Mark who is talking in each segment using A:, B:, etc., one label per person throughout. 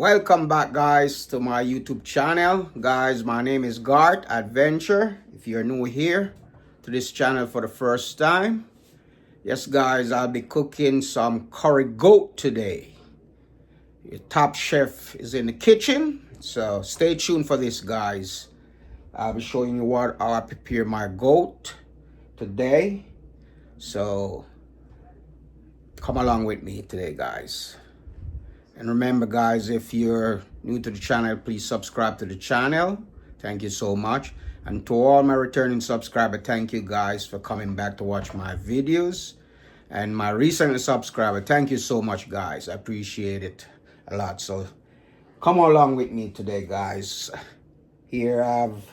A: Welcome back, guys, to my YouTube channel. Guys, my name is Gart Adventure. If you're new here to this channel for the first time, yes, guys, I'll be cooking some curry goat today. Your top chef is in the kitchen, so stay tuned for this, guys. I'll be showing you how I prepare my goat today. So come along with me today, guys. And remember, guys, if you're new to the channel, please subscribe to the channel. Thank you so much. And to all my returning subscribers, thank you guys for coming back to watch my videos. And my recent subscriber, thank you so much, guys. I appreciate it a lot. So come along with me today, guys. Here I have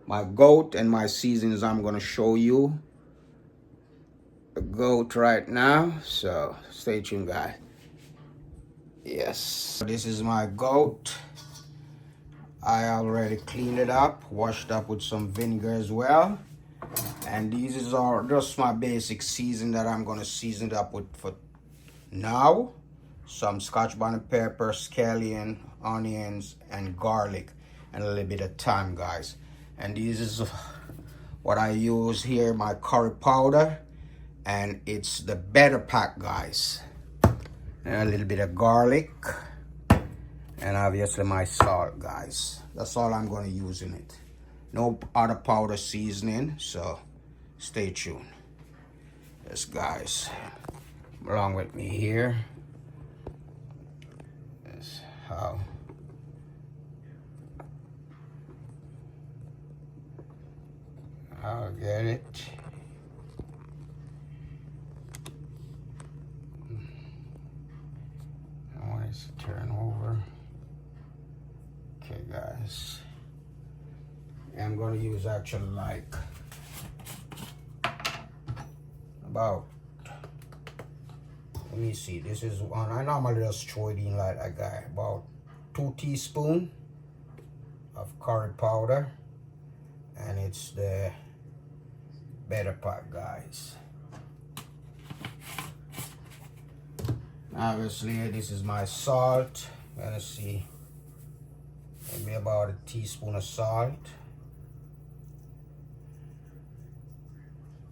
A: my goat and my seasonings. I'm going to show you the goat right now. So stay tuned, guys. Yes, this is my goat. I already cleaned it up, washed up with some vinegar as well. And these are just my basic season that I'm gonna season it up with for now. Some Scotch bonnet pepper, scallion, onions, and garlic, and a little bit of thyme, guys. And this is what I use here, my curry powder, and it's the Better Pack, guys. And a little bit of garlic, and obviously my salt, guys. That's all I'm going to use in it. No other powder seasoning, so stay tuned. Yes, guys, along with me here. That's how I'll get it. Turn over. Okay, guys. I'm going to use actually like about, let me see, this is one. I normally just throw it in like that, guy. About 2 teaspoons of curry powder, and it's the Better Pack, guys. Obviously, this is my salt. Let's see, maybe about a teaspoon of salt.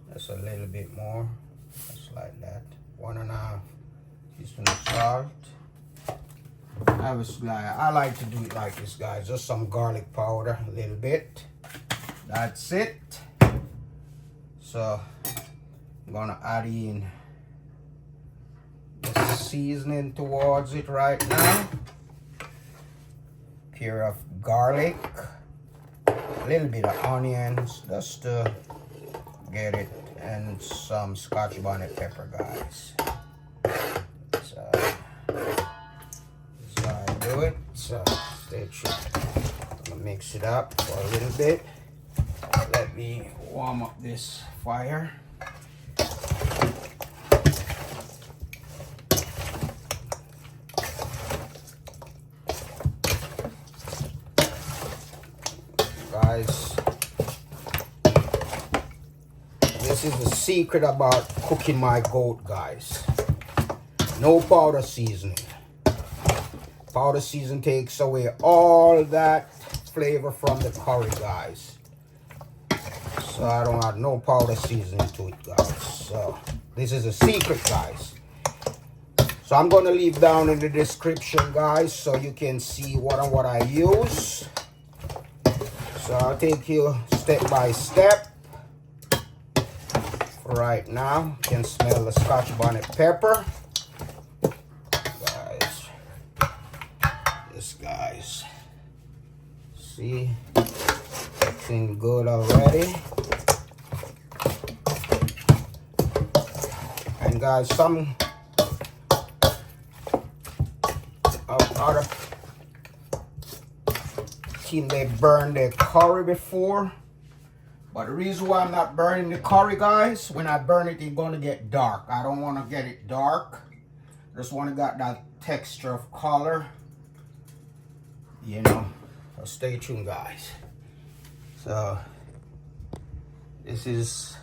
A: That's a little bit more, just like that. 1.5 teaspoon of salt. Obviously, I like to do it like this, guys. Just some garlic powder, a little bit. That's it. So I'm gonna add in seasoning towards it right now. Pure of garlic, a little bit of onions just to get it, and some Scotch bonnet pepper, guys. So that's how I do it. So stay tuned. I'm gonna mix it up for a little bit. Let me warm up this fire. Guys, this is the secret about cooking my goat, guys. No powder seasoning. Powder season takes away all that flavor from the curry, guys. So I don't add no powder seasoning to it, guys. So this is a secret, guys. So I'm going to leave down in the description, guys, so you can see what I use. So I'll take you step by step. For right now, you can smell the Scotch bonnet pepper. Guys, this, guys. See, looking good already. And guys, some of other they burn their curry before, but the reason why I'm not burning the curry, guys, when I burn it, it's going to get dark. I don't want to get it dark. I just want to get that texture of color, you know. So stay tuned, guys. So this is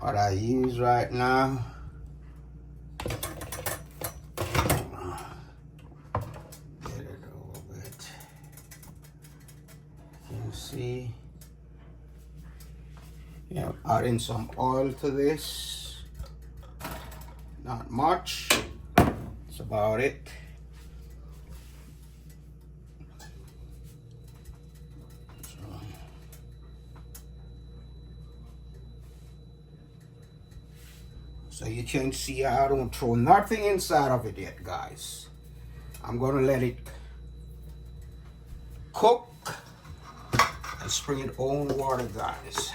A: what I use right now. Get see. Yeah, adding some oil to this. Not much. That's about it. So you can see I don't throw nothing inside of it yet, guys. I'm gonna let it cook and spring its own water, guys.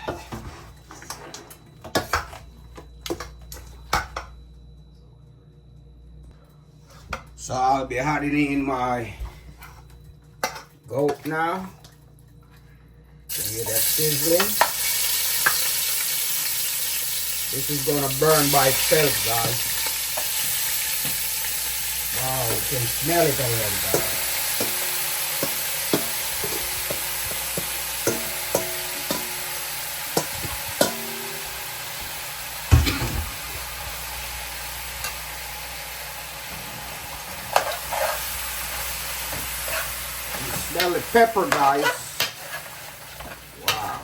A: So I'll be adding in my goat now. You hear that sizzling? This is gonna burn by itself, guys. Wow, you can smell it already, guys. You smell the pepper, guys. Wow.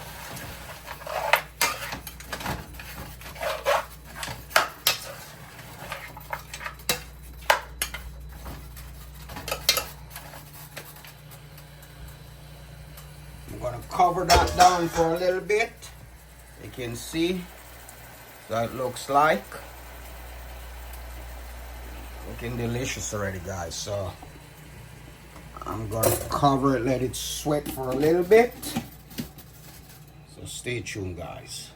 A: I'm gonna cover that down for a little bit. You can see that looks like. Looking delicious already, guys. So I'm gonna cover it, let it sweat for a little bit. So stay tuned, guys.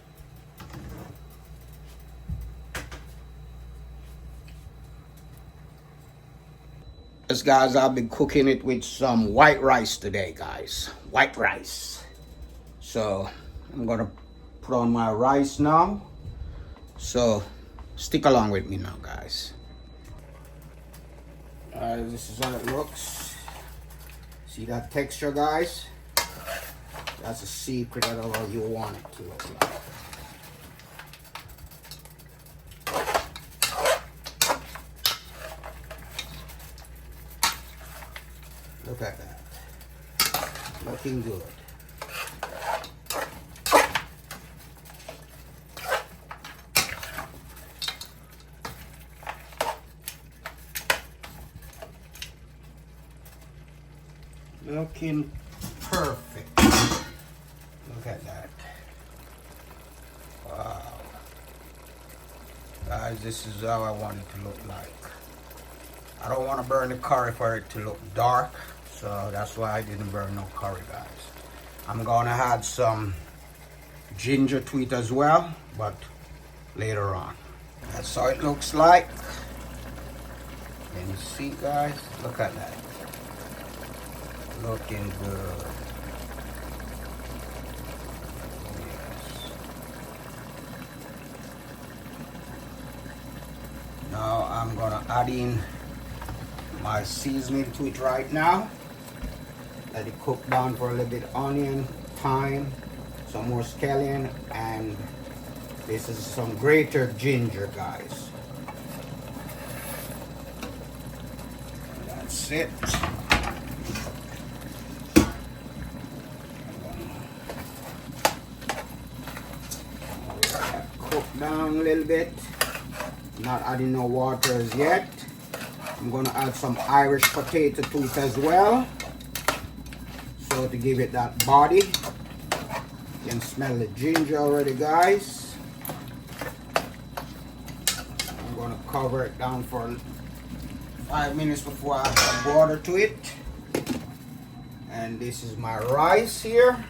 A: Yes, guys, I've been cooking it with some white rice today, guys. White rice. So I'm gonna put on my rice now. So stick along with me now, guys. This is how it looks. See that texture, guys? That's a secret of how you want it to look like. Look at that. Looking good. Looking perfect. Look at that. Wow. Guys, this is how I want it to look like. I don't want to burn the curry for it to look dark, so that's why I didn't burn no curry, guys. I'm gonna add some ginger to it as well, but later on. That's how it looks like. Can you see, guys? Look at that. Looking good. Yes. Now I'm gonna add in my seasoning to it right now. Let it cook down for a little bit. Onion, thyme, some more scallion, and this is some grated ginger, guys. That's it. Cook down a little bit. Not adding no water as yet. I'm gonna add some Irish potato to it as well, so to give it that body. You can smell the ginger already, guys. I'm gonna cover it down for 5 minutes before I add some water to it. And this is my rice here.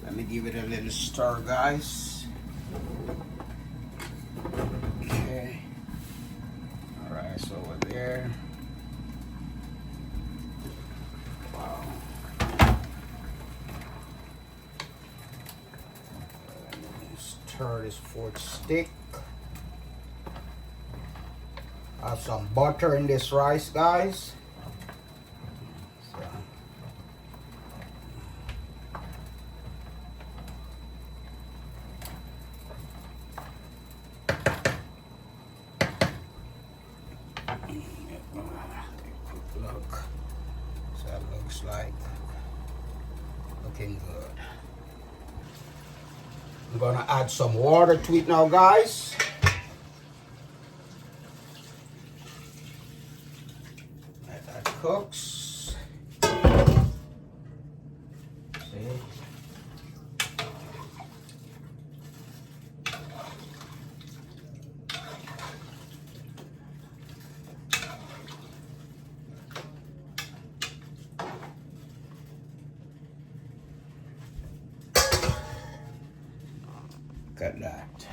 A: Let me give it a little stir, guys. Okay. All right, so over there. Wow. Let me stir this for it stick. I have some butter in this rice, guys. So. Look, so that looks like. Looking good. I'm gonna add some water to it now, guys. Let that cooks. See? Look at that.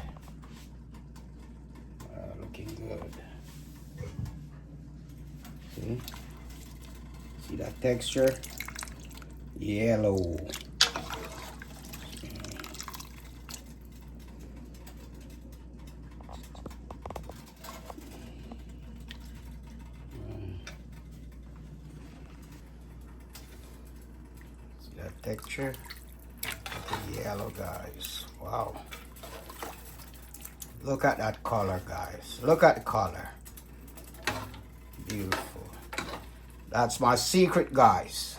A: Looking good. See? See that texture? Yellow. See that texture? The yellow, guys. Wow. Look at that color, guys. Look at the color. Beautiful. That's my secret, guys.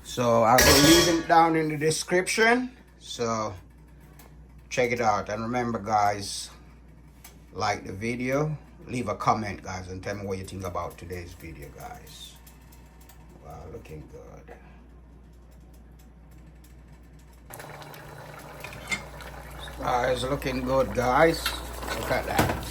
A: So I will leave it down in the description. So check it out. And remember, guys, like the video. Leave a comment, guys, and tell me what you think about today's video, guys. Wow, looking good. Guys, looking good, guys. Look at that.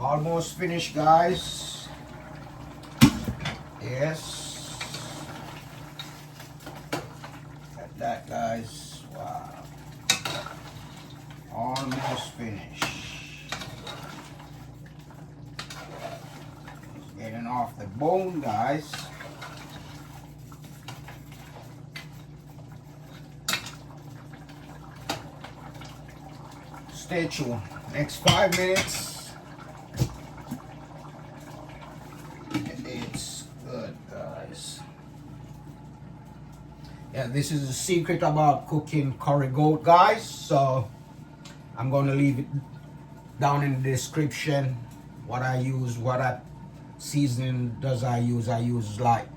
A: Almost finished, guys. Yes. Look at that, guys. Wow. Almost finished. It's getting off the bone, guys. Stay tuned. Next 5 minutes. It's good, guys. Yeah, this is the secret about cooking curry goat, guys. So I'm going to leave it down in the description what I use, what seasoning does I use. I use like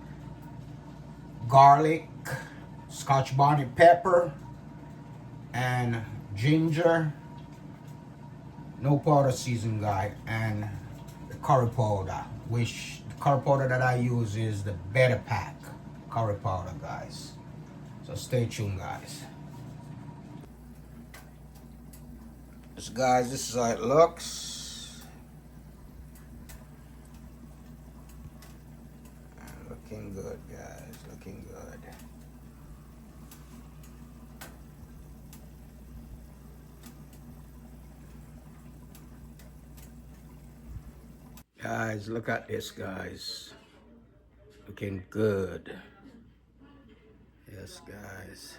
A: garlic, Scotch bonnet pepper, and ginger. No powder season, guy, and the curry powder, which the curry powder that I use is the Better Pack curry powder, guys. So stay tuned, guys. So guys, this is how it looks. Looking good, guys. Looking good. Guys, look at this, guys. Looking good. Yes, guys.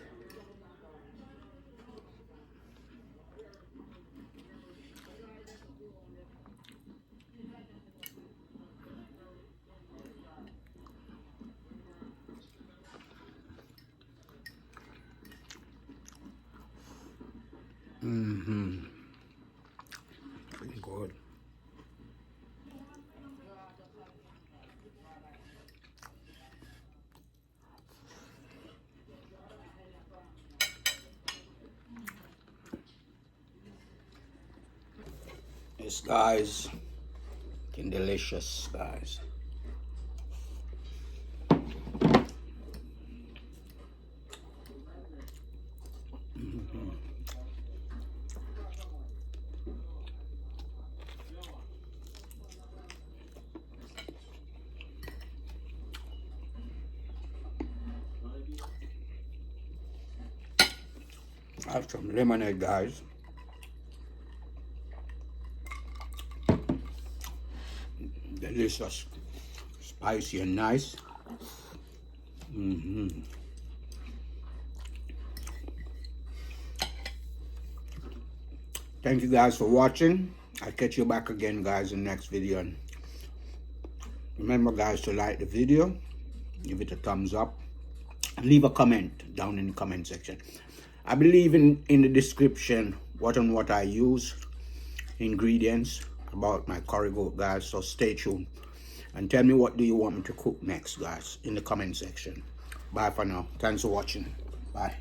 A: Pretty good. This, guys, looking delicious, guys. Have some lemonade, guys. Delicious, spicy and nice. Thank you guys for watching. I'll catch you back again, guys, in the next video. And remember, guys, to like the video, give it a thumbs up, and leave a comment down in the comment section. I believe in the description what I use, ingredients about my curry goat, guys. So stay tuned and tell me what do you want me to cook next, guys, in the comment section. Bye for now. Thanks for watching. Bye.